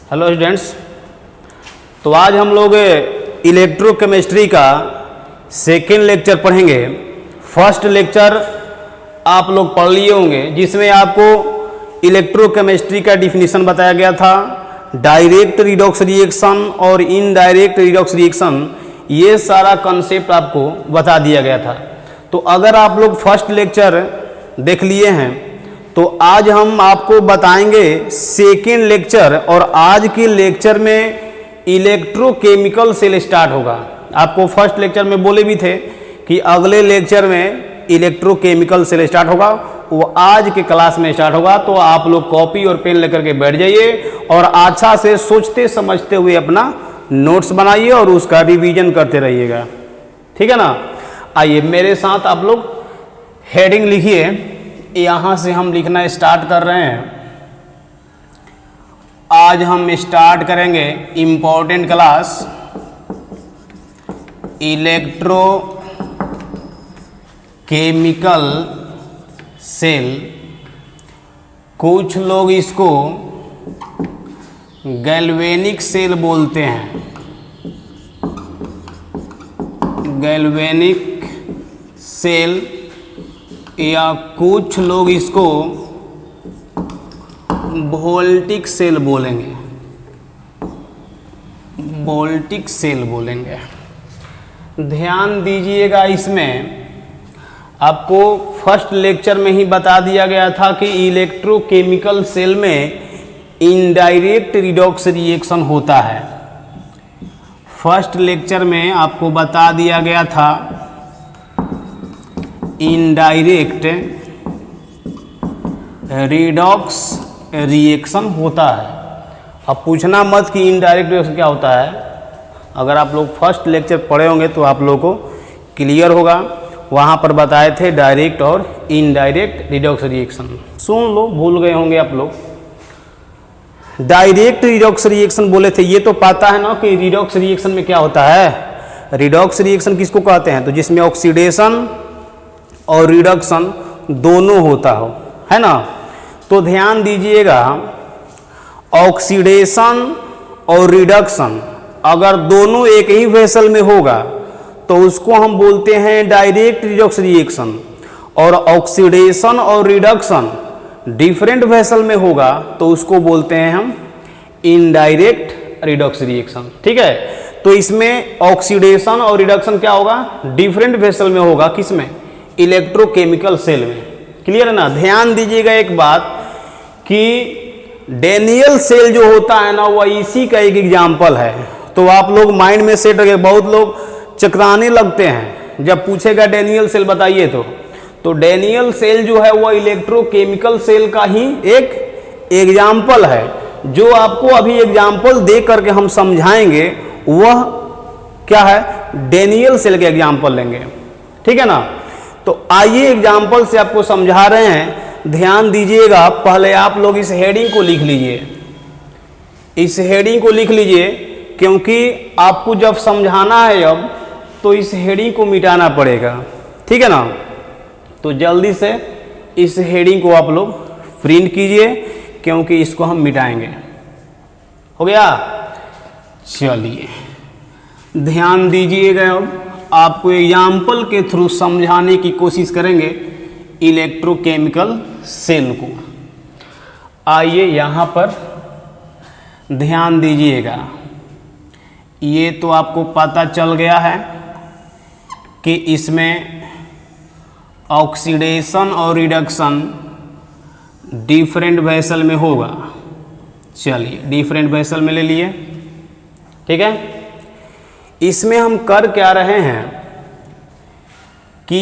Hello students, तो आज हम लोग इलेक्ट्रोकेमिस्ट्री का सेकेंड लेक्चर पढ़ेंगे। फर्स्ट लेक्चर आप लोग पढ़ लिए होंगे जिसमें आपको इलेक्ट्रोकेमिस्ट्री का डिफिनीशन बताया गया था, डायरेक्ट रिडॉक्स रिएक्शन और इनडायरेक्ट रिडॉक्स रिएक्शन, ये सारा कॉन्सेप्ट आपको बता दिया गया था। तो अगर आप लोग फर्स्ट लेक्चर देख लिए हैं तो आज हम आपको बताएंगे सेकेंड लेक्चर, और आज के लेक्चर में इलेक्ट्रोकेमिकल सेल स्टार्ट होगा। आपको फर्स्ट लेक्चर में बोले भी थे कि अगले लेक्चर में इलेक्ट्रोकेमिकल सेल स्टार्ट होगा, वो आज के क्लास में स्टार्ट होगा। तो आप लोग कॉपी और पेन लेकर के बैठ जाइए और अच्छा से सोचते समझते हुए अपना नोट्स बनाइए और उसका रिवीजन करते रहिएगा, ठीक है ना। आइए मेरे साथ आप लोग हेडिंग लिखिए, यहाँ से हम लिखना स्टार्ट कर रहे हैं। आज हम स्टार्ट करेंगे इम्पोर्टेंट क्लास इलेक्ट्रोकेमिकल सेल। कुछ लोग इसको गैल्वेनिक सेल बोलते हैं, गैल्वेनिक सेल, या कुछ लोग इसको वोल्टिक सेल बोलेंगे, वोल्टिक सेल बोलेंगे। ध्यान दीजिएगा, इसमें आपको फर्स्ट लेक्चर में ही बता दिया गया था कि इलेक्ट्रोकेमिकल सेल में इनडायरेक्ट रिडॉक्स रिएक्शन होता है। फर्स्ट लेक्चर में आपको बता दिया गया था इनडायरेक्ट रिडॉक्स रिएक्शन होता है। अब पूछना मत कि इनडायरेक्ट रिएक्शन क्या होता है, अगर आप लोग फर्स्ट लेक्चर पढ़े होंगे तो आप लोगों को क्लियर होगा। वहाँ पर बताए थे डायरेक्ट और इनडायरेक्ट रिडॉक्स रिएक्शन, सुन लो, भूल गए होंगे आप लोग। डायरेक्ट रिडॉक्स रिएक्शन बोले थे, ये तो पता है ना कि रिडॉक्स रिएक्शन में क्या होता है। रिडॉक्स रिएक्शन किसको कहते हैं, तो जिसमें ऑक्सीडेशन और रिडक्शन दोनों होता हो, है ना। तो ध्यान दीजिएगा, ऑक्सीडेशन और रिडक्शन अगर दोनों एक ही वेसल में होगा तो उसको हम बोलते हैं डायरेक्ट रिडॉक्स रिएक्शन, और ऑक्सीडेशन और रिडक्शन डिफरेंट वेसल में होगा तो उसको बोलते हैं हम इनडायरेक्ट रिडॉक्स रिएक्शन, ठीक है। तो इसमें ऑक्सीडेशन और रिडक्शन क्या होगा, डिफरेंट वेसल में होगा, किसमें, इलेक्ट्रोकेमिकल सेल में। क्लियर है ना। ध्यान दीजिएगा एक बात कि डेनियल सेल जो होता है ना, वह इसी का एक एग्जाम्पल है। तो आप लोग माइंड में सेट रखिए, बहुत लोग चकराने लगते हैं जब पूछेगा डेनियल सेल बताइए तो डेनियल सेल जो है वह इलेक्ट्रोकेमिकल सेल का ही एक एग्जाम्पल है। जो आपको अभी एग्जाम्पल दे करके हम समझाएंगे वह क्या है, डेनियल सेल के एग्जाम्पल लेंगे, ठीक है ना। तो आइए एग्जाम्पल से आपको समझा रहे हैं। ध्यान दीजिएगा, पहले आप लोग इस हेडिंग को लिख लीजिए, इस हेडिंग को लिख लीजिए, क्योंकि आपको जब समझाना है अब तो इस हेडिंग को मिटाना पड़ेगा, ठीक है ना। तो जल्दी से इस हेडिंग को आप लोग प्रिंट कीजिए क्योंकि इसको हम मिटाएंगे। हो गया, चलिए ध्यान दीजिएगा, अब आपको एग्जाम्पल के थ्रू समझाने की कोशिश करेंगे इलेक्ट्रोकेमिकल सेल को। आइए यहाँ पर ध्यान दीजिएगा, ये तो आपको पता चल गया है कि इसमें ऑक्सीडेशन और रिडक्शन डिफरेंट वेसल में होगा। चलिए डिफरेंट वेसल में ले लिए, ठीक है। इसमें हम कर क्या रहे हैं कि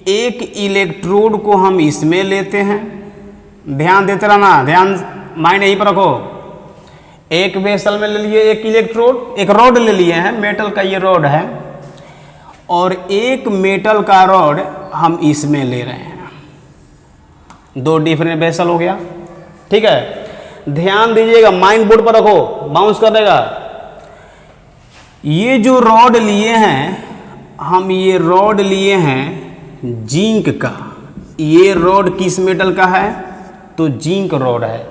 एक इलेक्ट्रोड को हम इसमें लेते हैं, ध्यान देते रहना, ध्यान माइंड यहीं पर रखो। एक वेसल में ले लिए एक इलेक्ट्रोड, एक रॉड ले लिए हैं, मेटल का ये रॉड है, और एक मेटल का रॉड हम इसमें ले रहे हैं। दो डिफरेंट वेसल हो गया, ठीक है। ध्यान दीजिएगा, माइंड बोर्ड पर रखो, बाउंस कर देगा। ये जो रॉड लिए हैं हम, ये रॉड लिए हैं जिंक का, ये रॉड किस मेटल का है, तो जिंक रॉड है।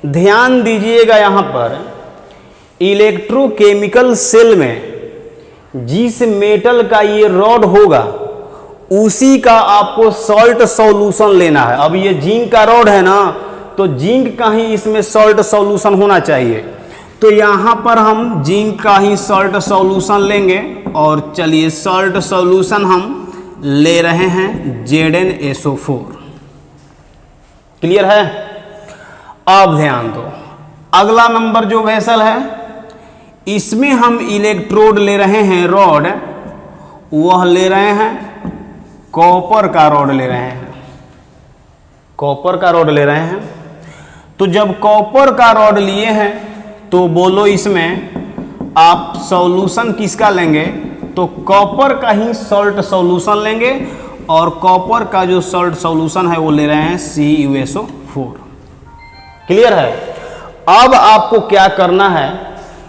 ध्यान दीजिएगा यहाँ पर इलेक्ट्रोकेमिकल सेल में जिस मेटल का ये रॉड होगा उसी का आपको सॉल्ट सॉल्यूशन लेना है। अब ये जिंक का रॉड है ना, तो जिंक का ही इसमें सॉल्ट सॉल्यूशन होना चाहिए। तो यहाँ पर हम जिंक का ही सॉल्ट सॉल्यूशन लेंगे और चलिए सॉल्ट सॉल्यूशन हम ले रहे हैं ZnSO4। क्लियर है? अब ध्यान दो, अगला नंबर जो वेसल है इसमें हम इलेक्ट्रोड ले रहे हैं, रॉड वह ले रहे हैं कॉपर का रॉड ले रहे हैं, कॉपर का रॉड ले रहे हैं। तो जब कॉपर का रॉड लिए हैं तो बोलो इसमें आप सॉल्यूशन किसका लेंगे? तो कॉपर का ही सॉल्ट सॉल्यूशन लेंगे और कॉपर का जो सॉल्ट सॉल्यूशन है वो ले रहे हैं CuSO4। क्लियर है? अब आपको क्या करना है,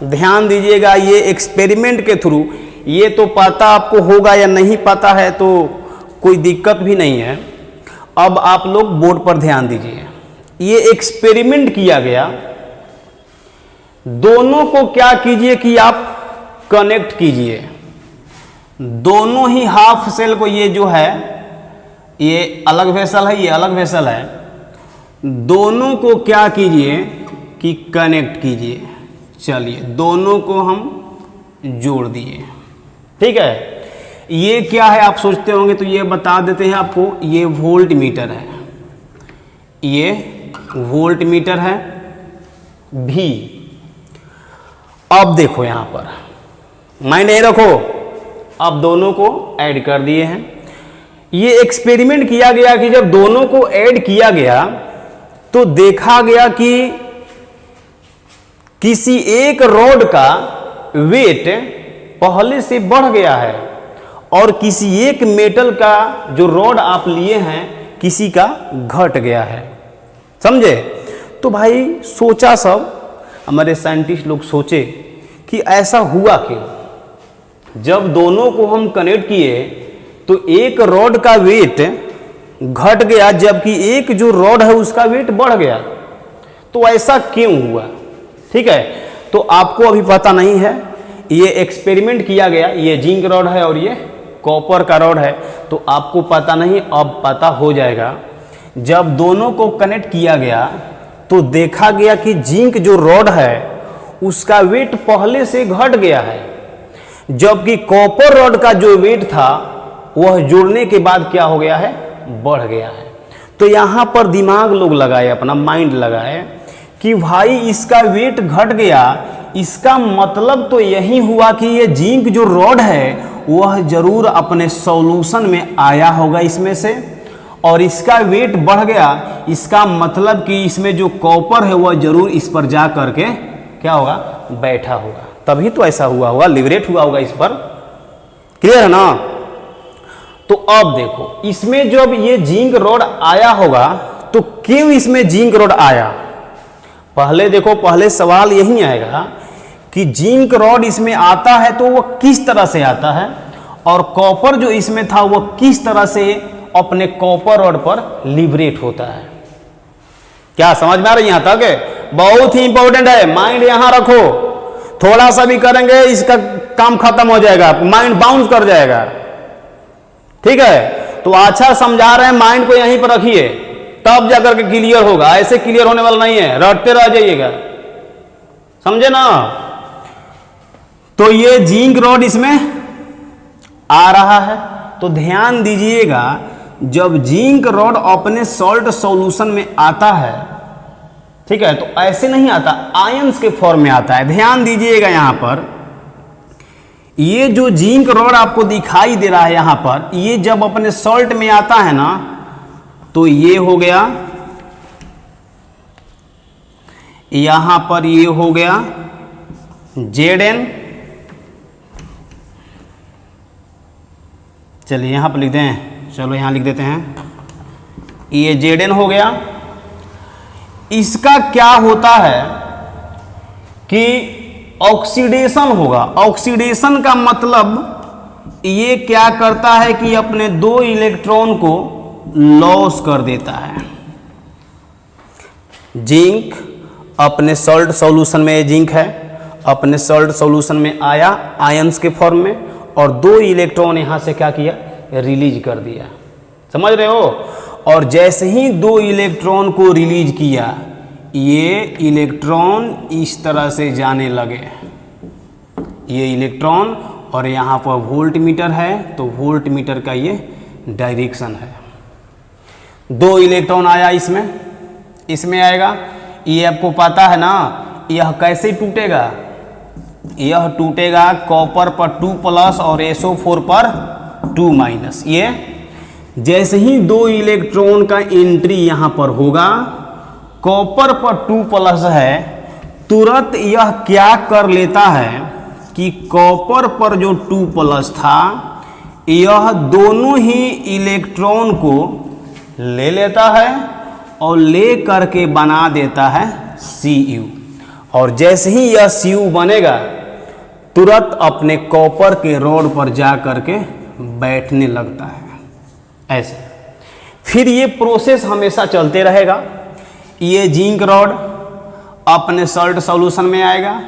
ध्यान दीजिएगा, ये एक्सपेरिमेंट के थ्रू, ये तो पता आपको होगा या नहीं पता है तो कोई दिक्कत भी नहीं है। अब आप लोग बोर्ड पर ध्यान दीजिए, ये एक्सपेरिमेंट किया गया, दोनों को क्या कीजिए कि आप कनेक्ट कीजिए, दोनों ही हाफ सेल को, ये जो है ये अलग वेसल है, ये अलग वेसल है, दोनों को क्या कीजिए कि कनेक्ट कीजिए। चलिए दोनों को हम जोड़ दिए। ठीक है, ये क्या है आप सोचते होंगे, तो ये बता देते हैं आपको, ये वोल्ट मीटर है, ये वोल्ट मीटर है भी। अब देखो यहां पर माइंड नहीं रखो, अब दोनों को ऐड कर दिए हैं। ये एक्सपेरिमेंट किया गया कि जब दोनों को ऐड किया गया तो देखा गया कि किसी एक रॉड का वेट पहले से बढ़ गया है और किसी एक मेटल का जो रॉड आप लिए हैं किसी का घट गया है। समझे? तो भाई सोचा, सब हमारे साइंटिस्ट लोग सोचे कि ऐसा हुआ क्यों। जब दोनों को हम कनेक्ट किए तो एक रॉड का वेट घट गया जबकि एक जो रॉड है उसका वेट बढ़ गया, तो ऐसा क्यों हुआ? ठीक है, तो आपको अभी पता नहीं है, ये एक्सपेरिमेंट किया गया, ये जिंक रॉड है और ये कॉपर का रॉड है, तो आपको पता नहीं, अब पता हो जाएगा। जब दोनों को कनेक्ट किया गया तो देखा गया कि जिंक जो रॉड है उसका वेट पहले से घट गया है, जबकि कॉपर रॉड का जो वेट था वह जुड़ने के बाद क्या हो गया है? बढ़ गया है। तो यहां पर दिमाग लोग लगाए, अपना माइंड लगाए कि भाई इसका वेट घट गया, इसका मतलब तो यही हुआ कि ये जिंक जो रॉड है वह जरूर अपने सॉल्यूशन में आया होगा इसमें से, और इसका वेट बढ़ गया, इसका मतलब कि इसमें जो कॉपर है वह जरूर इस पर जा करके क्या होगा? बैठा होगा, तभी तो ऐसा हुआ होगा, लिबरेट हुआ होगा इस पर। क्लियर है ना? तो अब देखो, इसमें जब ये जिंक रॉड आया होगा तो क्यों इसमें जिंक रॉड आया? पहले देखो, पहले सवाल यही आएगा कि जिंक रॉड इसमें आता है तो वह किस तरह से आता है, और कॉपर जो इसमें था वह किस तरह से अपने कॉपर रॉड पर लिबरेट होता है। क्या समझ में आ रही है? यहां तक बहुत ही इंपॉर्टेंट है, माइंड यहां रखो, थोड़ा सा भी करेंगे इसका काम खत्म हो जाएगा, माइंड बाउंस कर जाएगा। ठीक है, तो अच्छा समझा रहे हैं, माइंड को यहीं पर रखिए, तब जाकर के क्लियर होगा, ऐसे क्लियर होने वाला नहीं है, रटते रह जाइएगा। समझे ना? तो ये जिंक रॉड इसमें आ रहा है, तो ध्यान दीजिएगा, जब जिंक रॉड अपने सॉल्ट सॉल्यूशन में आता है, ठीक है, तो ऐसे नहीं आता, आयंस के फॉर्म में आता है। ध्यान दीजिएगा, यहां पर ये जो जिंक रॉड आपको दिखाई दे रहा है यहां पर, ये जब अपने सॉल्ट में आता है ना, तो ये हो गया, यहां पर ये हो गया Zn। चलिए यहां पर लिख दें, चलो यहां लिख देते हैं, ये Zn हो गया। इसका क्या होता है कि ऑक्सीडेशन होगा। ऑक्सीडेशन का मतलब ये क्या करता है कि अपने 2 इलेक्ट्रॉन को लॉस कर देता है। जिंक अपने सॉल्ट सॉल्यूशन में जिंक है, अपने सॉल्ट सॉल्यूशन में आया आयंस के फॉर्म में, और 2 इलेक्ट्रॉन यहाँ से क्या किया, रिलीज कर दिया। समझ रहे हो। और जैसे ही 2 इलेक्ट्रॉन को रिलीज किया, ये इलेक्ट्रॉन इस तरह से जाने लगे, ये इलेक्ट्रॉन, और यहाँ पर वोल्ट मीटर है, तो वोल्ट मीटर का ये डायरेक्शन है। 2 इलेक्ट्रॉन आया इसमें आएगा, ये आपको पता है ना, यह कैसे टूटेगा, यह टूटेगा कॉपर पर 2+ और SO4 पर 2-। ये जैसे ही 2 इलेक्ट्रॉन का एंट्री यहाँ पर होगा, कॉपर पर 2+ है, तुरंत यह क्या कर लेता है कि कॉपर पर जो 2+ था, यह दोनों ही इलेक्ट्रॉन को ले लेता है और ले करके बना देता है Cu। और जैसे ही यह Cu बनेगा, तुरंत अपने कॉपर के रॉड पर जा करके बैठने लगता है ऐसे। फिर ये प्रोसेस हमेशा चलते रहेगा। ये जिंक रॉड अपने सॉल्ट सॉल्यूशन में आएगा,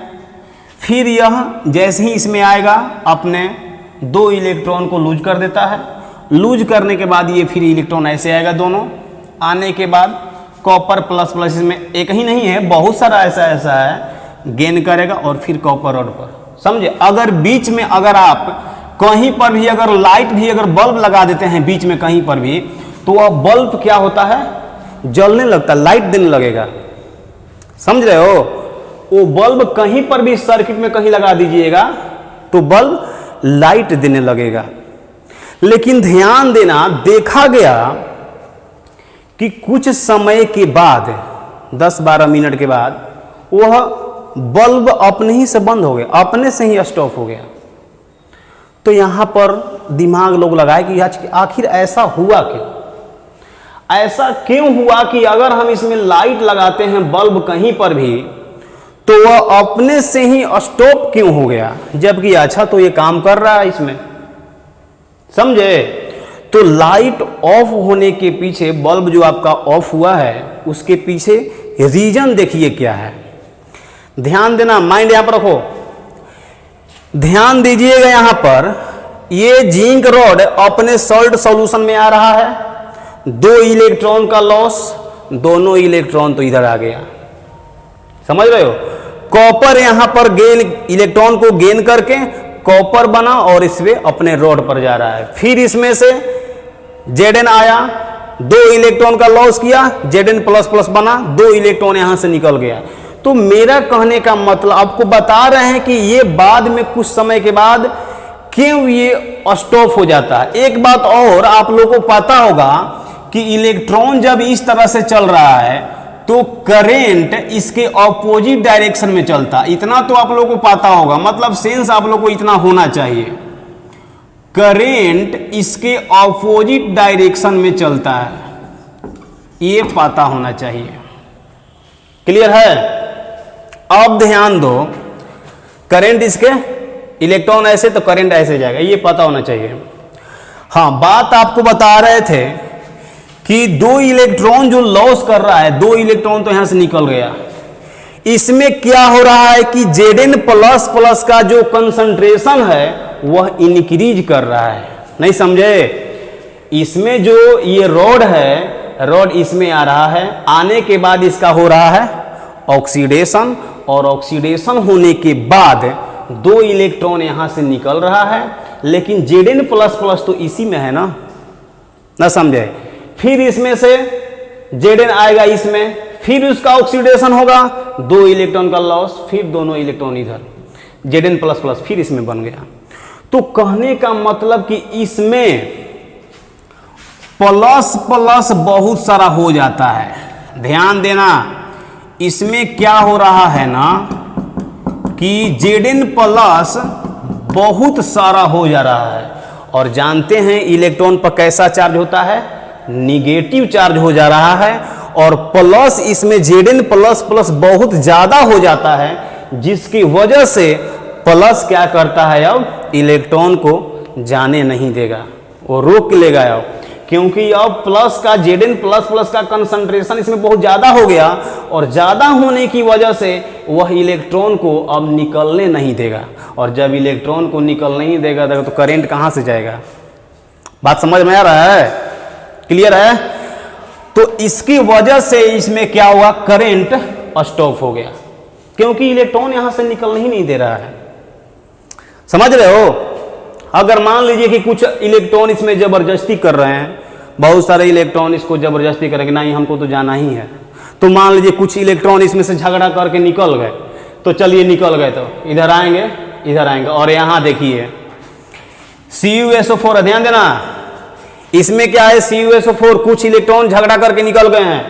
फिर यह जैसे ही इसमें आएगा, अपने 2 इलेक्ट्रॉन को लूज कर देता है। लूज करने के बाद ये फिर इलेक्ट्रॉन ऐसे आएगा, दोनों आने के बाद कॉपर ++ इसमें एक ही नहीं है, बहुत सारा ऐसा है, गेन करेगा और फिर कॉपर रॉड पर। समझे। अगर बीच में अगर आप कहीं पर भी अगर लाइट भी अगर बल्ब लगा देते हैं बीच में कहीं पर भी, तो वह बल्ब क्या होता है, जलने लगता है, लाइट देने लगेगा। समझ रहे हो। वो बल्ब कहीं पर भी सर्किट में कहीं लगा दीजिएगा तो बल्ब लाइट देने लगेगा। लेकिन ध्यान देना, देखा गया कि कुछ समय के बाद 10-12 मिनट के बाद वह बल्ब अपने ही से बंद हो गया, अपने से ही स्टॉप हो गया। तो यहां पर दिमाग लोग लगाए कि आखिर ऐसा हुआ क्यों, ऐसा क्यों हुआ कि अगर हम इसमें लाइट लगाते हैं बल्ब कहीं पर भी, तो वह अपने से ही स्टॉप क्यों हो गया, जबकि अच्छा तो ये काम कर रहा है इसमें। समझे। तो लाइट ऑफ होने के पीछे, बल्ब जो आपका ऑफ हुआ है उसके पीछे रीजन देखिए क्या है। ध्यान देना, माइंड यहां पर रखो, ध्यान दीजिएगा। यहां पर ये जिंक रॉड अपने सॉल्ट सॉल्यूशन में आ रहा है, 2 इलेक्ट्रॉन का लॉस, दोनों इलेक्ट्रॉन तो इधर आ गया। समझ रहे हो। कॉपर यहां पर गेन, इलेक्ट्रॉन को गेन करके कॉपर बना और इसमें अपने रॉड पर जा रहा है। फिर इसमें से Zn आया, 2 इलेक्ट्रॉन का लॉस किया, Zn++ बना, 2 इलेक्ट्रॉन यहां से निकल गया। तो मेरा कहने का मतलब आपको बता रहे हैं कि ये बाद में कुछ समय के बाद क्यों ये स्टॉप हो जाता है। एक बात और आप लोगों को पता होगा कि इलेक्ट्रॉन जब इस तरह से चल रहा है तो करेंट इसके ऑपोजिट डायरेक्शन में चलता, इतना तो आप लोगों को पता होगा, मतलब सेंस आप लोगों को इतना होना चाहिए, करेंट इसके ऑपोजिट डायरेक्शन में चलता है, ये पता होना चाहिए। क्लियर है। अब ध्यान दो, करंट इसके, इलेक्ट्रॉन ऐसे तो करंट ऐसे जाएगा, ये पता होना चाहिए। हाँ, बात आपको बता रहे थे कि 2 इलेक्ट्रॉन जो लॉस कर रहा है, 2 इलेक्ट्रॉन तो यहां से निकल गया, इसमें क्या हो रहा है कि Zn++ का जो कंसंट्रेशन है वह इंक्रीज कर रहा है। नहीं समझे। इसमें जो ये रॉड है, रॉड इसमें आ रहा है, आने के बाद इसका हो रहा है ऑक्सीडेशन, और ऑक्सीडेशन होने के बाद 2 इलेक्ट्रॉन यहां से निकल रहा है, लेकिन Zn++ तो इसी में है ना समझे। फिर इसमें से Zn आएगा इसमें, फिर उसका ऑक्सीडेशन होगा, 2 इलेक्ट्रॉन का लॉस, फिर दोनों इलेक्ट्रॉन इधर, Zn++ फिर इसमें बन गया। तो कहने का मतलब कि इसमें प्लस बहुत सारा हो जाता है। ध्यान देना, इसमें क्या हो रहा है ना कि Zn+ बहुत सारा हो जा रहा है, और जानते हैं इलेक्ट्रॉन पर कैसा चार्ज होता है, निगेटिव चार्ज हो जा रहा है, और प्लस इसमें Zn++ बहुत ज्यादा हो जाता है, जिसकी वजह से प्लस क्या करता है, अब इलेक्ट्रॉन को जाने नहीं देगा, वो रोक लेगा। अब क्योंकि अब प्लस का Zn प्लस प्लस का कंसंट्रेशन इसमें बहुत ज़्यादा हो गया और ज़्यादा होने की वजह से वह इलेक्ट्रॉन को अब निकलने नहीं देगा, और जब इलेक्ट्रॉन को निकलने नहीं देगा तो करंट कहाँ से जाएगा? बात समझ में आ रहा है? क्लियर है? तो इसकी वजह से इसमें क्या हुआ, करंट स्टॉप हो गया, क्योंकि इलेक्ट्रॉन यहां से निकलने ही नहीं दे रहा है। समझ रहे हो? अगर मान लीजिए कि कुछ इलेक्ट्रॉन इसमें जबरदस्ती कर रहे हैं, बहुत सारे इलेक्ट्रॉन इसको जबरदस्ती करेंगे, नहीं हमको तो जाना ही है, तो मान लीजिए कुछ इलेक्ट्रॉन इसमें से झगड़ा करके निकल गए, तो चलिए निकल गए तो इधर आएंगे, और यहां देखिए CuSO4, ध्यान देना, इसमें क्या है CuSO4, कुछ इलेक्ट्रॉन झगड़ा करके निकल गए हैं,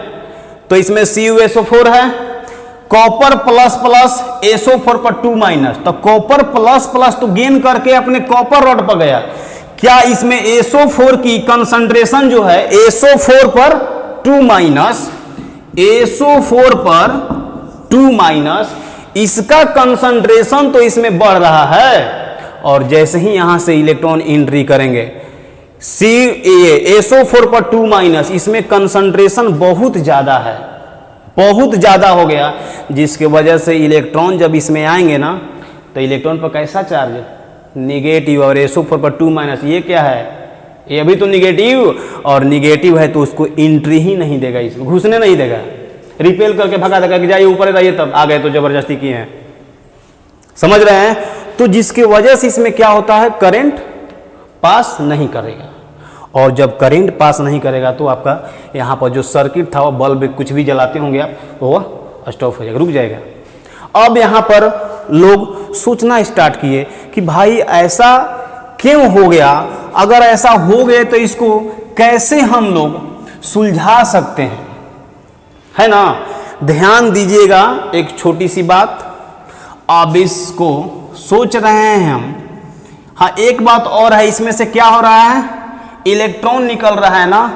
तो इसमें CuSO4 है, कॉपर प्लस प्लस SO4 पर 2 माइनस, तो कॉपर प्लस प्लस तो गेन करके अपने कॉपर रॉड पर गया। क्या इसमें SO4 की कंसंट्रेशन जो है SO4 पर 2 माइनस, SO4 पर 2 माइनस, इसका कंसंट्रेशन तो इसमें बढ़ रहा है, और जैसे ही यहां से इलेक्ट्रॉन एंट्री करेंगे SO4 पर 2 माइनस, इसमें कंसंट्रेशन बहुत ज़्यादा है, बहुत ज़्यादा हो गया, जिसके वजह से इलेक्ट्रॉन जब इसमें आएंगे ना, तो इलेक्ट्रॉन पर कैसा चार्ज, निगेटिव, और SO4 पर 2 माइनस, ये क्या है, ये भी तो निगेटिव, और निगेटिव है तो उसको एंट्री ही नहीं देगा, इसमें घुसने नहीं देगा, रिपेल करके भगा देगा कि जाइए ऊपर रहिए, तब आ गए तो जबरदस्ती किए हैं। समझ रहे हैं? तो जिसकी वजह से इसमें क्या होता है, करंट पास नहीं करेगा, और जब करंट पास नहीं करेगा तो आपका यहाँ पर जो सर्किट था, वो बल्ब कुछ भी जलाते होंगे आप, तो वह स्टॉप हो जाएगा, रुक जाएगा। अब यहाँ पर लोग सोचना स्टार्ट किए कि भाई ऐसा क्यों हो गया, अगर ऐसा हो गया तो इसको कैसे हम लोग सुलझा सकते हैं, है ना? ध्यान दीजिएगा एक छोटी सी बात, अब इसको सोच रहे हैं हम। हाँ, एक बात और है, इसमें से क्या हो रहा है, इलेक्ट्रॉन निकल रहा है ना,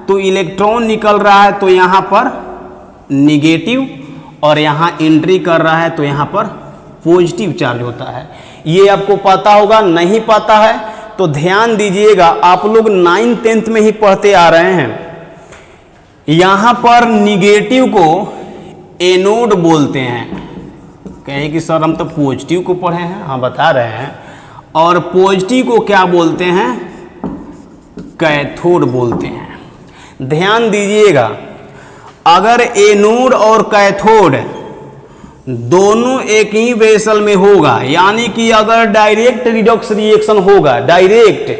तो इलेक्ट्रॉन निकल रहा है तो यहाँ पर निगेटिव, और यहाँ एंट्री कर रहा है तो यहाँ पर पॉजिटिव चार्ज होता है। ये आपको पता होगा, नहीं पता है तो ध्यान दीजिएगा, आप लोग 9th 10th में ही पढ़ते आ रहे हैं। यहाँ पर निगेटिव को एनोड बोलते हैं, कहें कि सर हम तो पॉजिटिव को पढ़े हैं, हाँ बता रहे हैं, और पॉजिटिव को क्या बोलते हैं, कैथोड बोलते हैं। ध्यान दीजिएगा, अगर एनोड और कैथोड दोनों एक ही वेसल में होगा, यानी कि अगर डायरेक्ट रिडॉक्स रिएक्शन होगा, डायरेक्ट,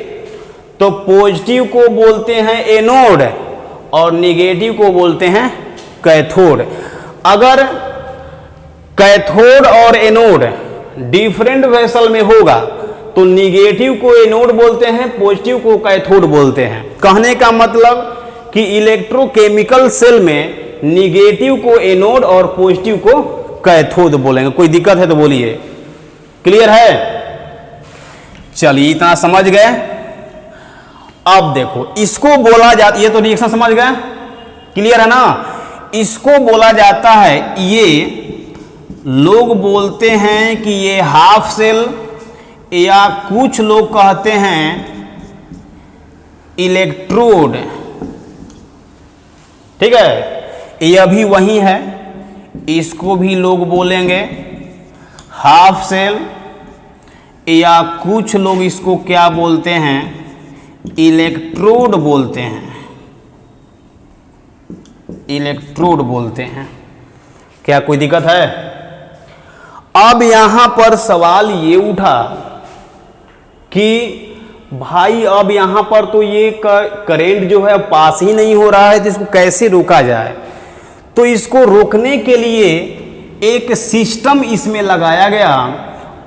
तो पॉजिटिव को बोलते हैं एनोड और निगेटिव को बोलते हैं कैथोड। अगर कैथोड और एनोड डिफरेंट वेसल में होगा तो निगेटिव को एनोड बोलते हैं, पॉजिटिव को कैथोड बोलते हैं। कहने का मतलब कि इलेक्ट्रोकेमिकल सेल में निगेटिव को एनोड और पॉजिटिव को कैथोड बोलेंगे। कोई दिक्कत है तो बोलिए, क्लियर है? चलिए इतना समझ गए। अब देखो, इसको बोला जाता, ये तो रिएक्शन समझ गए, क्लियर है ना? इसको बोला जाता है, ये लोग बोलते हैं कि ये हाफ सेल, या कुछ लोग कहते हैं इलेक्ट्रोड, ठीक है, यह भी वही है, इसको भी लोग बोलेंगे हाफ सेल, या कुछ लोग इसको क्या बोलते हैं, इलेक्ट्रोड बोलते हैं, इलेक्ट्रोड बोलते हैं। क्या कोई दिक्कत है? अब यहां पर सवाल ये उठा कि भाई अब यहां पर तो ये करंट जो है पास ही नहीं हो रहा है, तो इसको कैसे रोका जाए? तो इसको रोकने के लिए एक सिस्टम इसमें लगाया गया,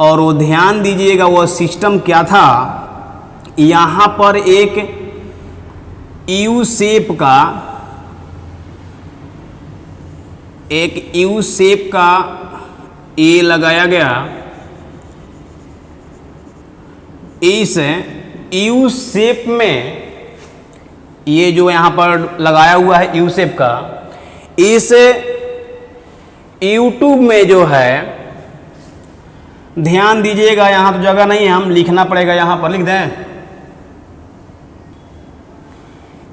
और वो ध्यान दीजिएगा वो सिस्टम क्या था, यहां पर एक यू शेप का ये लगाया गया। इस यू शेप में, ये जो यहां पर लगाया हुआ है यू शेप का, इस यूट्यूब में जो है, ध्यान दीजिएगा, यहां तो जगह नहीं है, हम लिखना पड़ेगा, यहां पर लिख दें,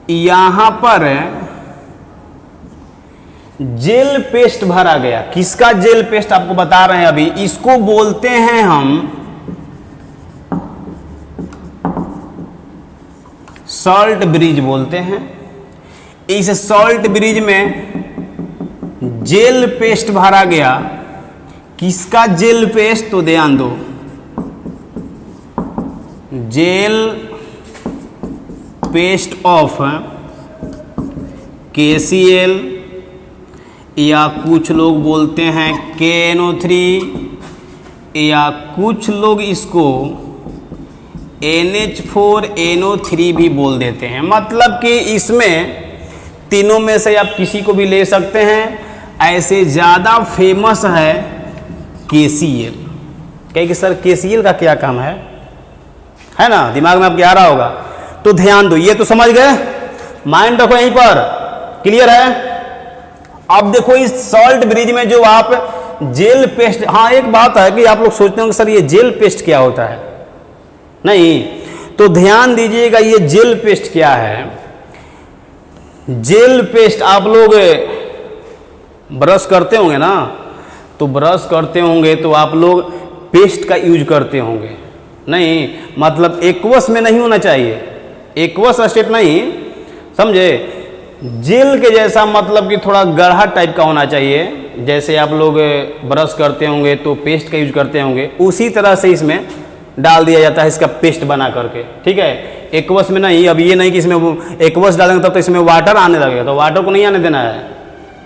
यहां पर जेल पेस्ट भरा गया। किसका जेल पेस्ट आपको बता रहे हैं अभी, इसको बोलते हैं हम सॉल्ट ब्रिज बोलते हैं। इस सॉल्ट ब्रिज में जेल पेस्ट भरा गया। किसका जेल पेस्ट, तो ध्यान दो, जेल पेस्ट ऑफ KCl या कुछ लोग बोलते हैं KNO3 या कुछ लोग इसको NH4NO3 भी बोल देते हैं। मतलब कि इसमें तीनों में से आप किसी को भी ले सकते हैं। ऐसे ज़्यादा फेमस है KCl। कहें कि सर KCl का क्या काम है ना, दिमाग में आपके आ रहा होगा। तो ध्यान दो, ये तो समझ गए, माइंड रखो यहीं पर, क्लियर है। अब देखो इस सॉल्ट ब्रिज में जो आप जेल पेस्ट, हाँ एक बात है कि आप लोग सोचते होंगे सर ये जेल पेस्ट क्या होता है, नहीं, तो ध्यान दीजिएगा ये जेल पेस्ट क्या है। जेल पेस्ट आप लोग ब्रश करते होंगे ना, तो ब्रश करते होंगे तो आप लोग पेस्ट का यूज करते होंगे, नहीं मतलब एक्वस में नहीं होना चाहिए, एक्वस स्टेट नहीं, समझे। जेल के जैसा मतलब कि थोड़ा गाढ़ा टाइप का होना चाहिए। जैसे आप लोग ब्रश करते होंगे तो पेस्ट का यूज करते होंगे, उसी तरह से इसमें डाल दिया जाता है इसका पेस्ट बना करके, ठीक है। एक्वस में नहीं, अब ये नहीं कि इसमें एक्वस डालेंगे तब तो इसमें वाटर आने लगेगा, तो वाटर को नहीं आने देना है,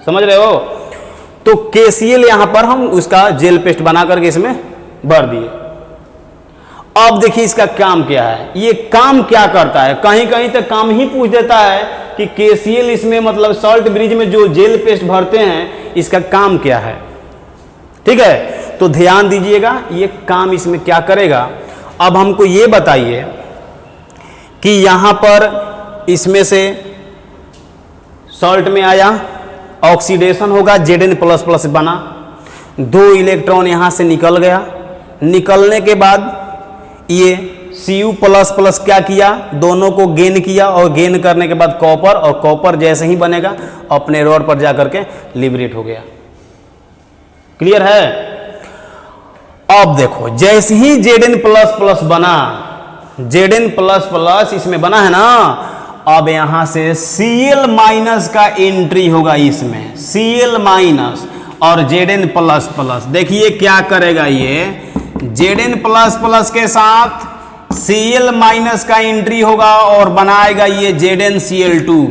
समझ रहे हो। तो KCl यहां पर हम उसका जेल पेस्ट बना करके इसमें भर दिए। अब देखिए इसका काम क्या है, ये काम क्या करता है। कहीं कहीं तक काम ही पूछ देता है कि KCl इसमें मतलब सॉल्ट ब्रिज में जो जेल पेस्ट भरते हैं इसका काम क्या है, ठीक है। तो ध्यान दीजिएगा ये काम इसमें क्या करेगा। अब हमको ये बताइए कि यहां पर इसमें से सॉल्ट में आया, ऑक्सीडेशन होगा, Zn++ बना, 2 इलेक्ट्रॉन यहां से निकल गया। निकलने के बाद ये Cu++ क्या किया, दोनों को गेन किया, और गेन करने के बाद कॉपर, और कॉपर जैसे ही बनेगा अपने रॉड पर जाकर के लिबरेट हो गया। क्लियर है। अब देखो जैसे ही Zn++ बना, Zn++ इसमें बना है ना, अब यहां से Cl- का एंट्री होगा इसमें, Cl- और Zn++। देखिए क्या करेगा ये, Zn++ के साथ Cl- का एंट्री होगा और बनाएगा ये ZnCl2।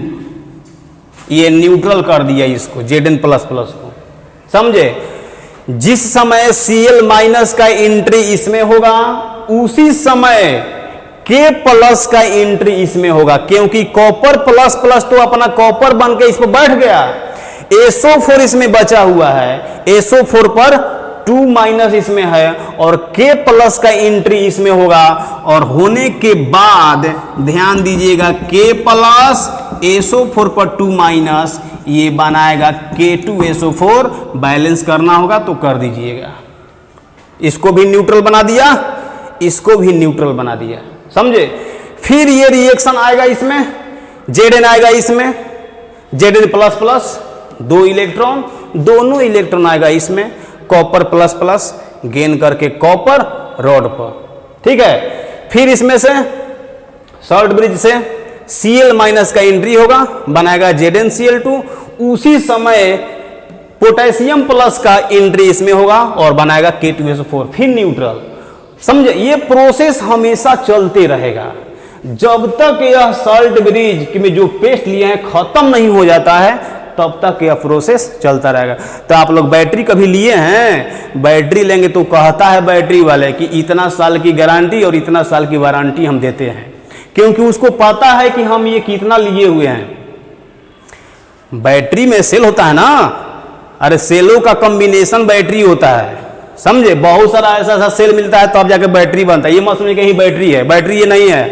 ये न्यूट्रल कर दिया इसको, Zn++ को, समझे। जिस समय Cl- का एंट्री इसमें होगा उसी समय K+ का एंट्री इसमें होगा, क्योंकि कॉपर प्लस तो अपना कॉपर बन के इस पर बैठ गया, SO4 इसमें बचा हुआ है, SO4 पर 2- इसमें है, और K+ का एंट्री इसमें होगा। और होने के बाद ध्यान दीजिएगा K+ SO4 पर 2- ये बनाएगा K2SO4। बैलेंस करना होगा तो कर दीजिएगा। इसको भी न्यूट्रल बना दिया, इसको भी न्यूट्रल बना दिया, समझे। फिर ये रिएक्शन आएगा इसमें, Zn आएगा इसमें, Zn++ 2 इलेक्ट्रॉन, दोनों इलेक्ट्रॉन आएगा इसमें, कॉपर प्लस गेन करके कॉपर रॉड पर, ठीक है। फिर इसमें से सॉल्ट ब्रिज से Cl- का एंट्री होगा, बनाएगा ZnCl2। उसी समय पोटेशियम प्लस का एंट्री इसमें होगा और बनाएगा K2SO4, फिर न्यूट्रल, समझे। ये प्रोसेस हमेशा चलते रहेगा जब तक यह सॉल्ट ब्रिज में जो पेस्ट लिए हैं खत्म नहीं हो जाता है, तब तक यह प्रोसेस चलता रहेगा। तो आप लोग बैटरी कभी लिए हैं, बैटरी लेंगे तो कहता है बैटरी वाले कि इतना साल की गारंटी और इतना साल की वारंटी हम देते हैं, क्योंकि उसको पता है कि हम ये कितना लिए हुए हैं। बैटरी में सेल होता है ना, अरे सेलों का कॉम्बिनेशन बैटरी होता है, समझे। बहुत सारा ऐसा सेल मिलता है तब जाके बैटरी बनता है। ये मत समझिए कि ही बैटरी है, बैटरी ये नहीं है,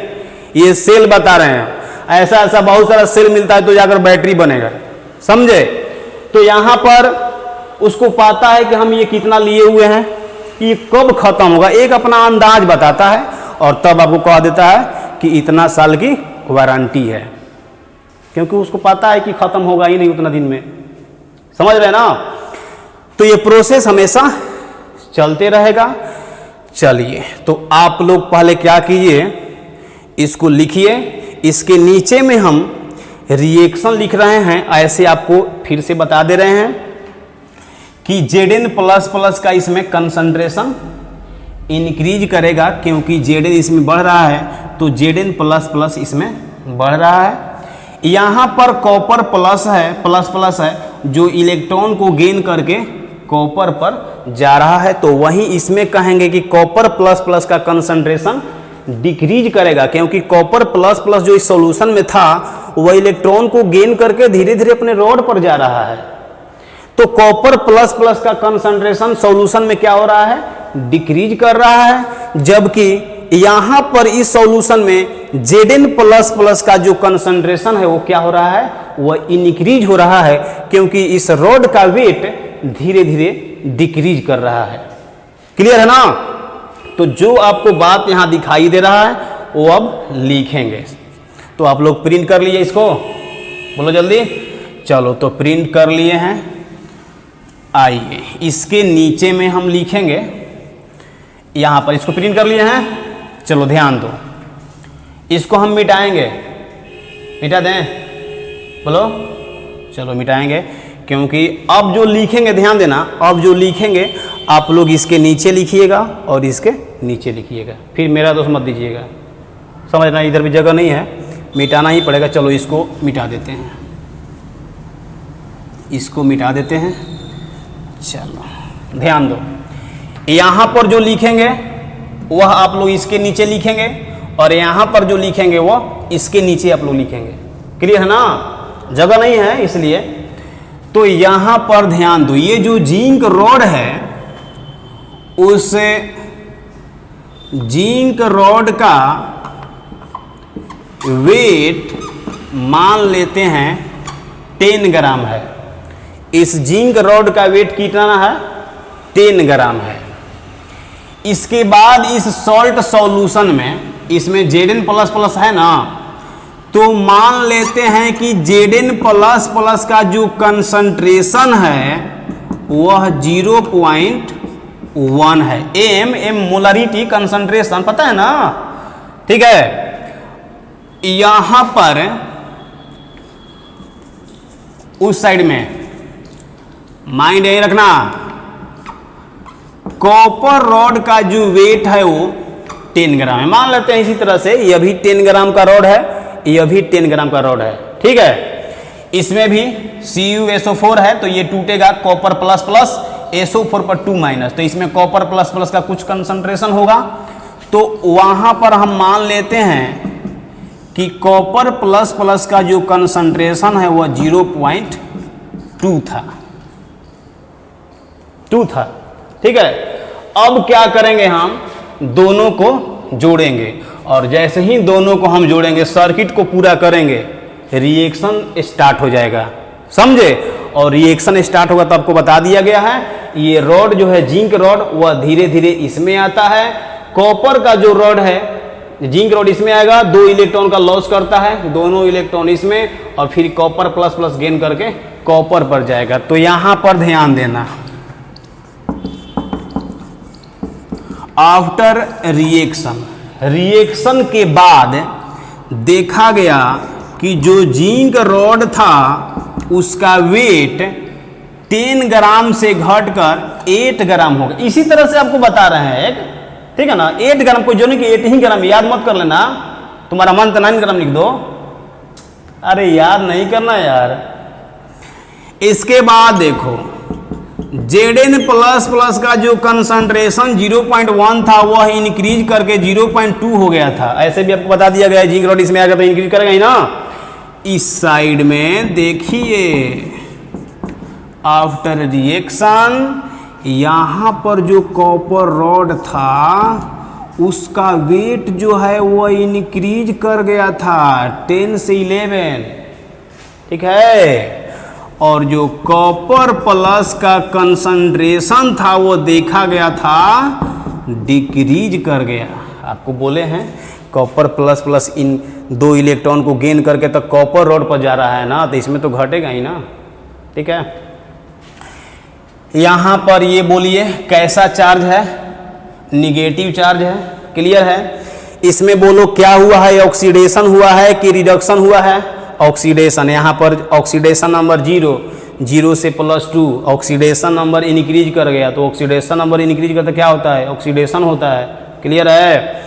ये सेल बता रहे हैं। ऐसा बहुत सारा सेल मिलता है तो जाकर बैटरी बनेगा, समझे। तो यहां पर उसको पता है कि हम ये कितना लिए हुए हैं, ये कब खत्म होगा, एक अपना अंदाज बताता है और तब आपको कह देता है कि इतना साल की वारंटी है। क्योंकि उसको पता है कि खत्म होगा ही नहीं उतना दिन में, समझ रहे हैं ना। तो ये प्रोसेस हमेशा चलते रहेगा। चलिए, तो आप लोग पहले क्या कीजिए, इसको लिखिए, इसके नीचे में हम रिएक्शन लिख रहे हैं, ऐसे आपको फिर से बता दे रहे हैं कि Zn++ का इसमें कंसंट्रेशन इंक्रीज करेगा, क्योंकि Zn इसमें बढ़ रहा है तो Zn++ इसमें बढ़ रहा है। यहाँ पर कॉपर प्लस है जो इलेक्ट्रॉन को गेन करके कॉपर पर जा रहा है, तो वहीं इसमें कहेंगे कि कॉपर प्लस का कंसंट्रेशन डिक्रीज करेगा, क्योंकि कॉपर प्लस जो इस सॉल्यूशन में था वह इलेक्ट्रॉन को गेन करके धीरे धीरे अपने रॉड पर जा रहा है। तो कॉपर प्लस का कंसंट्रेशन सॉल्यूशन में क्या हो रहा है, डिक्रीज कर रहा है, जबकि यहां पर इस सॉल्यूशन में Zn++ का जो कंसंट्रेशन है वो क्या हो रहा है, वह इंक्रीज हो रहा है, क्योंकि इस रॉड का वेट धीरे धीरे डिक्रीज कर रहा है। क्लियर है ना। तो जो आपको बात यहां दिखाई दे रहा है वो अब लिखेंगे। तो आप लोग प्रिंट कर लिए इसको, बोलो जल्दी। चलो, तो प्रिंट कर लिए हैं। आइए, इसके नीचे में हम लिखेंगे, यहां पर इसको प्रिंट कर लिए हैं। चलो ध्यान दो, इसको हम मिटाएंगे, मिटा दें, बोलो। चलो मिटाएंगे, क्योंकि अब जो लिखेंगे, ध्यान देना, अब जो लिखेंगे आप लोग इसके नीचे लिखिएगा और इसके नीचे लिखिएगा, फिर मेरा दोस्त मत दीजिएगा, समझना, इधर भी जगह नहीं है, मिटाना ही पड़ेगा। चलो इसको मिटा देते हैं, इसको मिटा देते हैं। चलो ध्यान दो, यहाँ पर जो लिखेंगे वह आप लोग इसके नीचे लिखेंगे, और यहाँ पर जो लिखेंगे वह इसके नीचे आप लोग लिखेंगे। क्लियर है ना, जगह नहीं है इसलिए। तो यहाँ पर ध्यान दो, ये जो जिंक रॉड है उस जिंक रॉड का वेट मान लेते हैं 10 ग्राम है। इस जिंक रॉड का वेट कितना है, 10 ग्राम है। इसके बाद इस सॉल्ट सॉल्यूशन में, इसमें Zn++ है ना, तो मान लेते हैं कि Zn++ का जो कंसंट्रेशन है वह 0.1 है। एम मोलरिटी कंसंट्रेशन पता है ना, ठीक है। यहां पर उस साइड में माइंड यही रखना, कॉपर रॉड का जो वेट है वो 10 ग्राम है, मान लेते हैं। इसी तरह से यह भी 10 ग्राम का रॉड है, यह भी 10 ग्राम का रॉड है, ठीक है। इसमें भी CuSO4 है, तो ये टूटेगा कॉपर प्लस SO4 पर 2-, तो इसमें कॉपर प्लस का कुछ कंसंट्रेशन होगा। तो वहां पर हम मान लेते हैं कि कॉपर प्लस का जो कंसंट्रेशन है वह 0.2 था, 2 था, ठीक है। अब क्या करेंगे, हम दोनों को जोड़ेंगे, और जैसे ही दोनों को हम जोड़ेंगे, सर्किट को पूरा करेंगे, रिएक्शन स्टार्ट हो जाएगा, समझे। और रिएक्शन स्टार्ट होगा तो आपको बता दिया गया है, ये रॉड जो है जिंक रॉड वह धीरे धीरे इसमें आता है, कॉपर का जो रॉड है जिंक रॉड इसमें आएगा, 2 इलेक्ट्रॉन का लॉस करता है, दोनों इलेक्ट्रॉन इसमें, और फिर कॉपर प्लस गेन करके कॉपर पर जाएगा। तो यहां पर ध्यान देना, आफ्टर रिएक्शन के बाद देखा गया कि जो जिंक रॉड था उसका वेट 10 ग्राम से घटकर 8 ग्राम हो गया। इसी तरह से आपको बता रहे हैं, ठीक है ना, 8 ग्राम, कोई जो नहीं कि 8 ही ग्राम, याद मत कर लेना, तुम्हारा मन तो 9 ग्राम लिख दो, अरे याद नहीं करना यार। इसके बाद देखो, Zn++ का जो कंसंट्रेशन 0.1 था वह इंक्रीज करके 0.2 हो गया था, ऐसे भी आपको बता दिया गया है। जिंक रॉड इसमें आएगा तो इंक्रीज करेगा ही ना। इस साइड में देखिए, आफ्टर रिएक्शन यहां पर जो कॉपर रॉड था उसका वेट जो है वह इंक्रीज कर गया था 10 से 11, ठीक है। और जो कॉपर प्लस का कंसंट्रेशन था वो देखा गया था डिक्रीज कर गया। आपको बोले हैं कॉपर प्लस प्लस इन 2 इलेक्ट्रॉन को गेन करके तो कॉपर रॉड पर जा रहा है ना, तो इसमें तो घटेगा ही ना। ठीक है, यहाँ पर ये बोलिए कैसा चार्ज है, निगेटिव चार्ज है, क्लियर है। इसमें बोलो क्या हुआ है, ऑक्सीडेशन हुआ है कि रिडक्शन हुआ है, ऑक्सीडेशन। यहाँ पर ऑक्सीडेशन नंबर 0 से +2, ऑक्सीडेशन नंबर इंक्रीज कर गया, तो ऑक्सीडेशन नंबर इंक्रीज करता क्या होता है, ऑक्सीडेशन होता है, क्लियर है।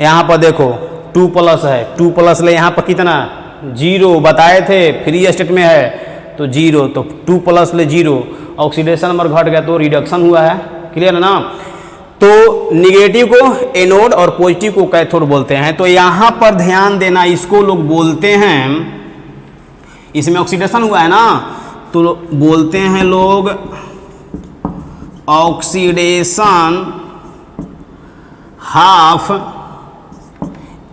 यहाँ पर देखो 2+ है, 2+ ले यहाँ पर कितना 0 बताए थे, फ्री स्टेट में है तो 0, तो 2+ ले 0, ऑक्सीडेशन नंबर घट गया तो रिडक्शन हुआ है, क्लियर है ना। तो निगेटिव को एनोड और पॉजिटिव को कैथोड बोलते हैं। तो यहाँ पर ध्यान देना, इसको लोग बोलते हैं, इसमें ऑक्सीडेशन हुआ है ना, तो बोलते हैं लोग ऑक्सीडेशन हाफ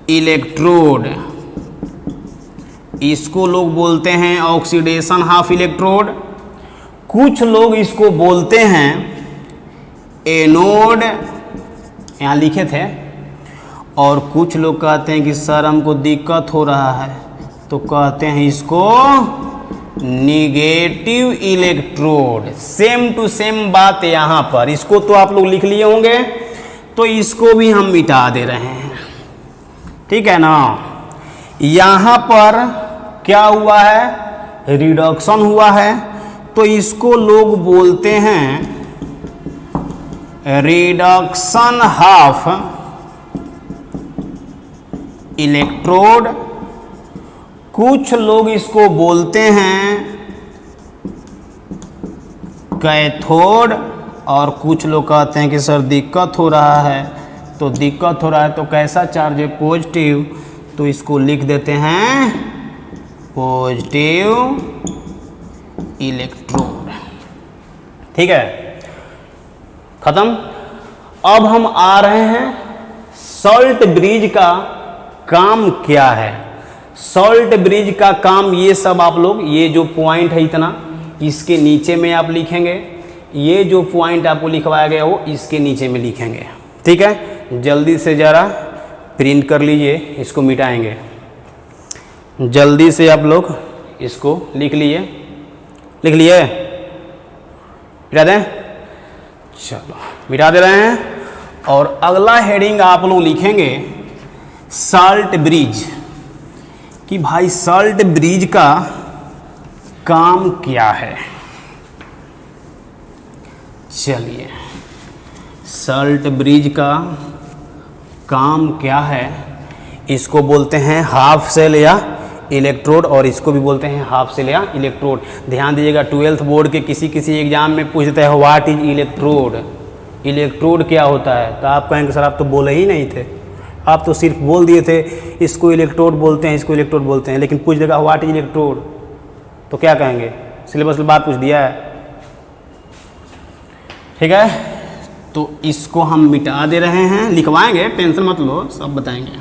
इलेक्ट्रोड, इसको लोग बोलते हैं ऑक्सीडेशन हाफ इलेक्ट्रोड। कुछ लोग इसको बोलते हैं एनोड, यहाँ लिखे थे, और कुछ लोग कहते हैं कि सर हमको दिक्कत हो रहा है, तो कहते हैं इसको negative electrode. Same to same बात है यहाँ पर, इसको तो आप लोग लिख लिए होंगे, तो इसको भी हम मिटा दे रहे हैं, ठीक है ना। यहाँ पर क्या हुआ है, रिडक्शन हुआ है, तो इसको लोग बोलते हैं रिडक्शन हाफ इलेक्ट्रोड। कुछ लोग इसको बोलते हैं कैथोड, और कुछ लोग कहते हैं कि सर दिक्कत हो रहा है, तो दिक्कत हो रहा है तो कैसा चार्ज है, पॉजिटिव, तो इसको लिख देते हैं पॉजिटिव इलेक्ट्रोड। ठीक है, खत्म। अब हम आ रहे हैं सॉल्ट ब्रिज का काम क्या है। सॉल्ट ब्रिज का काम ये सब आप लोग, ये जो पॉइंट है इतना, इसके नीचे में आप लिखेंगे, ये जो पॉइंट आपको लिखवाया गया वो इसके नीचे में लिखेंगे, ठीक है। जल्दी से ज़रा प्रिंट कर लीजिए, इसको मिटाएंगे, जल्दी से आप लोग इसको लिख लिए, लिख लिए, मिटा दें, चलो मिटा दे रहे हैं। और अगला हेडिंग आप लोग लिखेंगे सॉल्ट ब्रिज, कि भाई सॉल्ट ब्रिज का काम क्या है। चलिए, सॉल्ट ब्रिज का काम क्या है, इसको बोलते हैं हाफ सेल या इलेक्ट्रोड, और इसको भी बोलते हैं हाफ सेल या इलेक्ट्रोड। ध्यान दीजिएगा, 12th बोर्ड के किसी एग्जाम में पूछते हैं व्हाट इज इलेक्ट्रोड, इलेक्ट्रोड क्या होता है, तो आप कहेंगे सर आप तो बोले ही नहीं थे, आप तो सिर्फ बोल दिए थे इसको इलेक्ट्रोड बोलते हैं, इसको इलेक्ट्रोड बोलते हैं, लेकिन पूछ देगा व्हाट इज इलेक्ट्रोड, तो क्या कहेंगे, सिलेबस में बात पूछ दिया है, ठीक है। तो इसको हम मिटा दे रहे हैं, लिखवाएंगे, टेंशन मत लो, सब बताएंगे,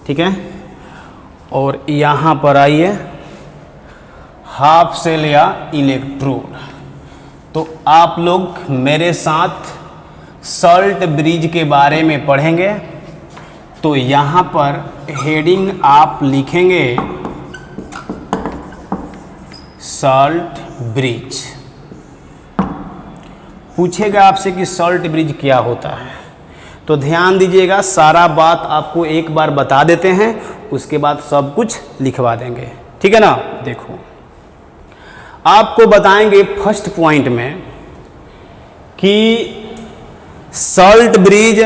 ठीक है। और यहाँ पर आइए हाफ सेल या इलेक्ट्रोड। तो आप लोग मेरे साथ सॉल्ट ब्रिज के बारे में पढ़ेंगे। तो यहाँ पर हेडिंग आप लिखेंगे सॉल्ट ब्रिज। पूछेगा आपसे कि सॉल्ट ब्रिज क्या होता है, तो ध्यान दीजिएगा, सारा बात आपको एक बार बता देते हैं, उसके बाद सब कुछ लिखवा देंगे, ठीक है ना। देखो, आपको बताएंगे फर्स्ट पॉइंट में कि सॉल्ट ब्रिज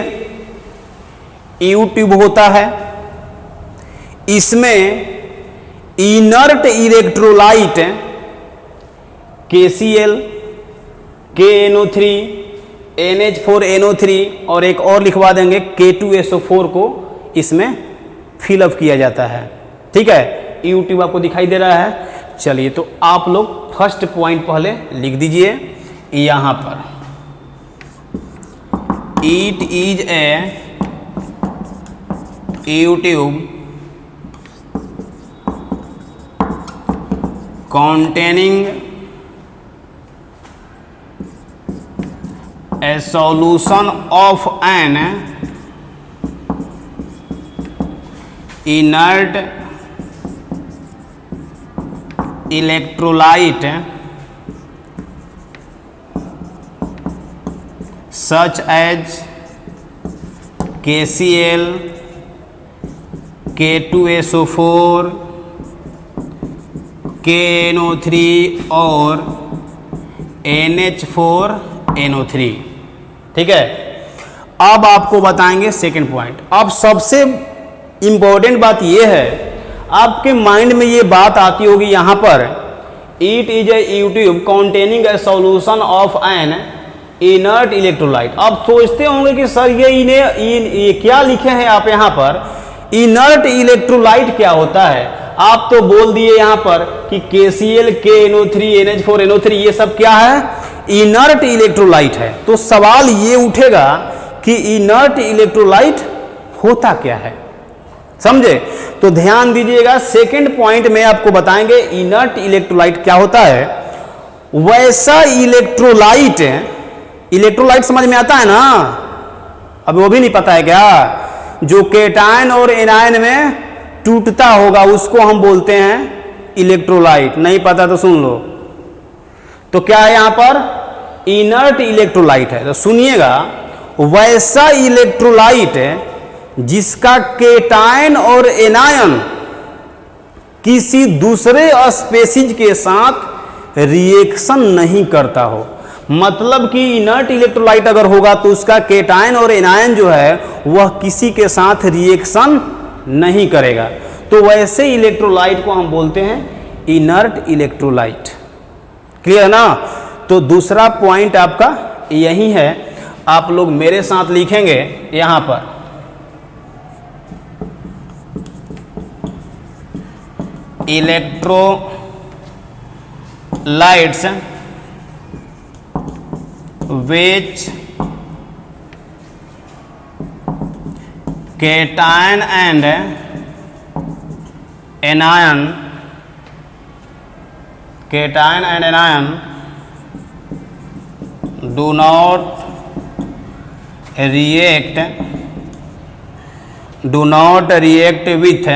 यू ट्यूब होता है, इसमें inert electrolyte KCl, KNO3, NH4NO3 और एक और लिखवा देंगे K2SO4 को इसमें फिलअप किया जाता है, ठीक है। यू ट्यूब आपको दिखाई दे रहा है। चलिए, तो आप लोग फर्स्ट पॉइंट पहले लिख दीजिए यहाँ पर, it is a you tube containing a solution of an inert electrolyte such as KCl, K2SO4, KNO3 और NH4NO3। ठीक है, अब आपको बताएंगे सेकंड पॉइंट। अब सबसे इंपॉर्टेंट बात यह है, आपके माइंड में ये बात आती होगी यहां पर, it is a tube containing A solution of N inert electrolyte. अब सोचते होंगे कि सर ये क्या लिखे हैं आप यहाँ पर, इनर्ट इलेक्ट्रोलाइट क्या होता है। आप तो बोल दिए यहाँ पर कि KCl, KNO3, NH4NO3 ये सब क्या है, इनर्ट इलेक्ट्रोलाइट है। तो सवाल ये उठेगा कि इनर्ट इलेक्ट्रोलाइट होता क्या है, समझे। तो ध्यान दीजिएगा, सेकंड पॉइंट में आपको बताएंगे इनर्ट इलेक्ट्रोलाइट क्या होता है। वैसा इलेक्ट्रोलाइट, इलेक्ट्रोलाइट समझ में आता है ना, अब वो भी नहीं पता है क्या, जो केटायन और एनायन में टूटता होगा उसको हम बोलते हैं इलेक्ट्रोलाइट। नहीं पता तो सुन लो। तो क्या है यहां पर, इनर्ट इलेक्ट्रोलाइट है। तो सुनिएगा, वैसा इलेक्ट्रोलाइट जिसका केटायन और एनायन किसी दूसरे स्पेसीज के साथ रिएक्शन नहीं करता हो। मतलब कि इनर्ट इलेक्ट्रोलाइट अगर होगा तो उसका केटायन और एनायन जो है वह किसी के साथ रिएक्शन नहीं करेगा। तो वैसे इलेक्ट्रोलाइट को हम बोलते हैं इनर्ट इलेक्ट्रोलाइट। क्लियर ना। तो दूसरा पॉइंट आपका यही है, आप लोग मेरे साथ लिखेंगे यहां पर, electrolytes which cation and anion do not react with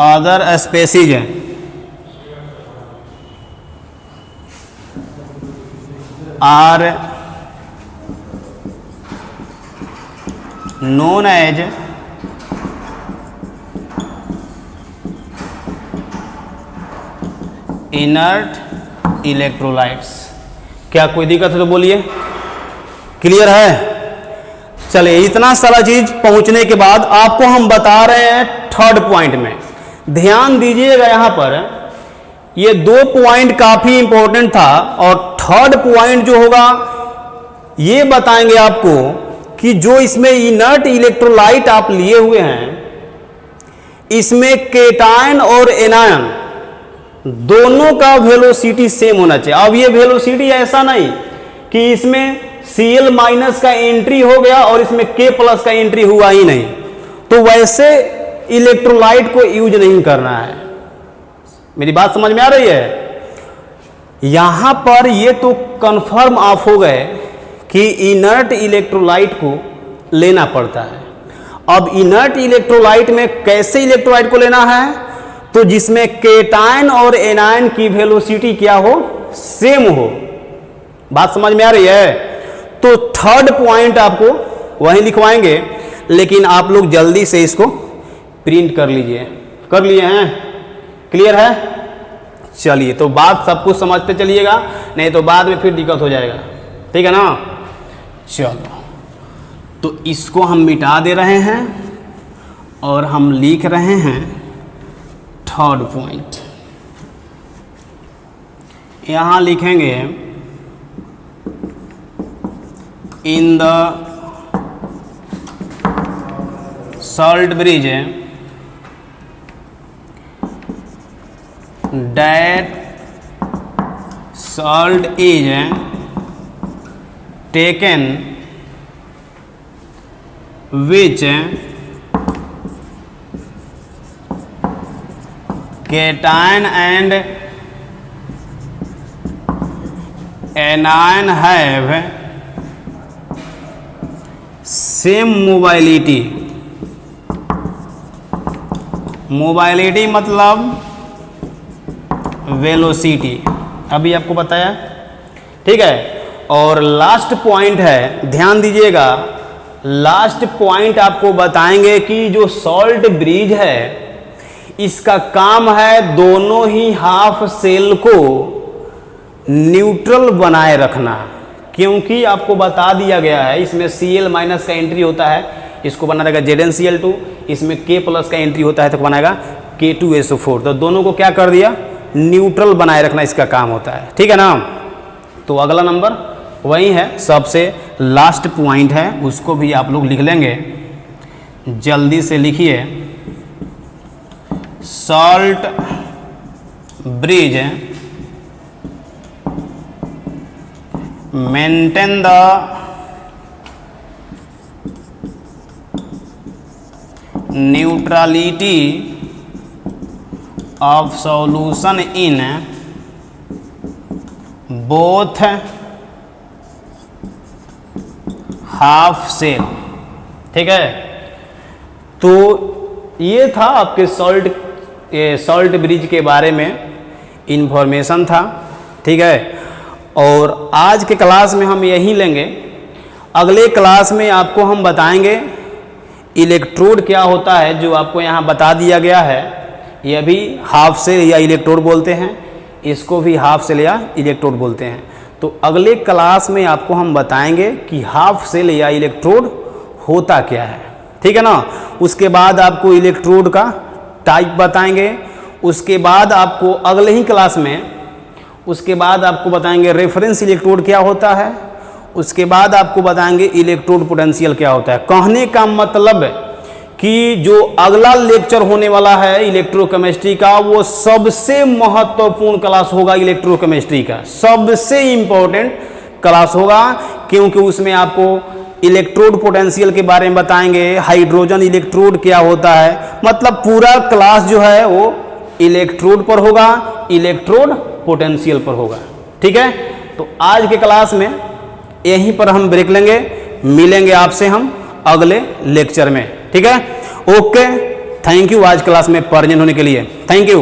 other species are known as inert electrolytes. क्या कोई दिक्कत है तो बोलिए, क्लियर है। चलिए, इतना सारा चीज पहुंचने के बाद आपको हम बता रहे हैं थर्ड पॉइंट में। ध्यान दीजिएगा, यहां पर ये दो पॉइंट काफी इंपॉर्टेंट था और थर्ड पॉइंट जो होगा ये बताएंगे आपको कि जो इसमें इनर्ट इलेक्ट्रोलाइट आप लिए हुए हैं, इसमें केटायन और एनायन दोनों का वेलोसिटी सेम होना चाहिए। अब ये वेलोसिटी ऐसा नहीं कि इसमें Cl माइनस का एंट्री हो गया और इसमें K प्लस का एंट्री हुआ ही नहीं, तो वैसे इलेक्ट्रोलाइट को यूज नहीं करना है। मेरी बात समझ में आ रही है। यहां पर ये तो कंफर्म आप हो गए कि इनर्ट इलेक्ट्रोलाइट को लेना पड़ता है। अब इनर्ट इलेक्ट्रोलाइट में कैसे इलेक्ट्रोलाइट को लेना है, तो जिसमें केटायन और एनायन की वेलोसिटी क्या हो, सेम हो। बात समझ में आ रही है। तो थर्ड पॉइंट आपको वहीं लिखवाएंगे, लेकिन आप लोग जल्दी से इसको प्रिंट कर लीजिए। कर लिए हैं, क्लियर है। चलिए, तो बात सब कुछ समझते चलिएगा, नहीं तो बाद में फिर दिक्कत हो जाएगा। ठीक है ना। चलो, तो इसको हम मिटा दे रहे हैं और हम लिख रहे हैं थर्ड पॉइंट। यहां लिखेंगे in the salt bridge that salt is taken which cation and anion have same mobility, mobility मतलब वेलोसिटी, अभी आपको बताया, ठीक है। और लास्ट पॉइंट है, ध्यान दीजिएगा, लास्ट पॉइंट आपको बताएंगे कि जो सॉल्ट ब्रिज है इसका काम है दोनों ही हाफ सेल को न्यूट्रल बनाए रखना, क्योंकि आपको बता दिया गया है इसमें Cl माइनस का एंट्री होता है, इसको बना देगा ZnCl2, इसमें K प्लस का एंट्री होता है तो बनाएगा K2SO4, तो दोनों को क्या कर दिया, न्यूट्रल बनाए रखना इसका काम होता है, ठीक है ना। तो अगला नंबर वही है, सबसे लास्ट पॉइंट है, उसको भी आप लोग लिख लेंगे, जल्दी से लिखिए। Salt bridge maintain the neutrality of solution in both half cell, ठीक है। तो ये था आपके सॉल्ट ब्रिज के बारे में इंफॉर्मेशन था, ठीक है। और आज के क्लास में हम यही लेंगे, अगले क्लास में आपको हम बताएंगे इलेक्ट्रोड क्या होता है, जो आपको यहाँ बता दिया गया है, यह भी हाफ सेल या इलेक्ट्रोड बोलते हैं, इसको भी हाफ सेल या इलेक्ट्रोड बोलते हैं। तो अगले क्लास में आपको हम बताएंगे कि हाफ सेल या इलेक्ट्रोड होता क्या है, ठीक है ना। उसके बाद आपको इलेक्ट्रोड का टाइप बताएंगे, उसके बाद आपको अगले ही क्लास में उसके बाद आपको बताएंगे रेफरेंस इलेक्ट्रोड क्या होता है, उसके बाद आपको बताएंगे इलेक्ट्रोड पोटेंशियल क्या होता है। कहने का मतलब कि जो अगला लेक्चर होने वाला है इलेक्ट्रोकेमिस्ट्री का, वो सबसे महत्वपूर्ण क्लास होगा इलेक्ट्रोकेमिस्ट्री का, सबसे इंपॉर्टेंट क्लास होगा, क्योंकि उसमें आपको इलेक्ट्रोड पोटेंशियल के बारे में बताएंगे, हाइड्रोजन इलेक्ट्रोड क्या होता है, मतलब पूरा क्लास जो है वो इलेक्ट्रोड पर होगा, इलेक्ट्रोड पोटेंशियल पर होगा, ठीक है। तो आज के क्लास में यहीं पर हम ब्रेक लेंगे, मिलेंगे आपसे हम अगले लेक्चर में, ठीक है। ओके, थैंक यू आज क्लास में प्रेजेंट होने के लिए, थैंक यू।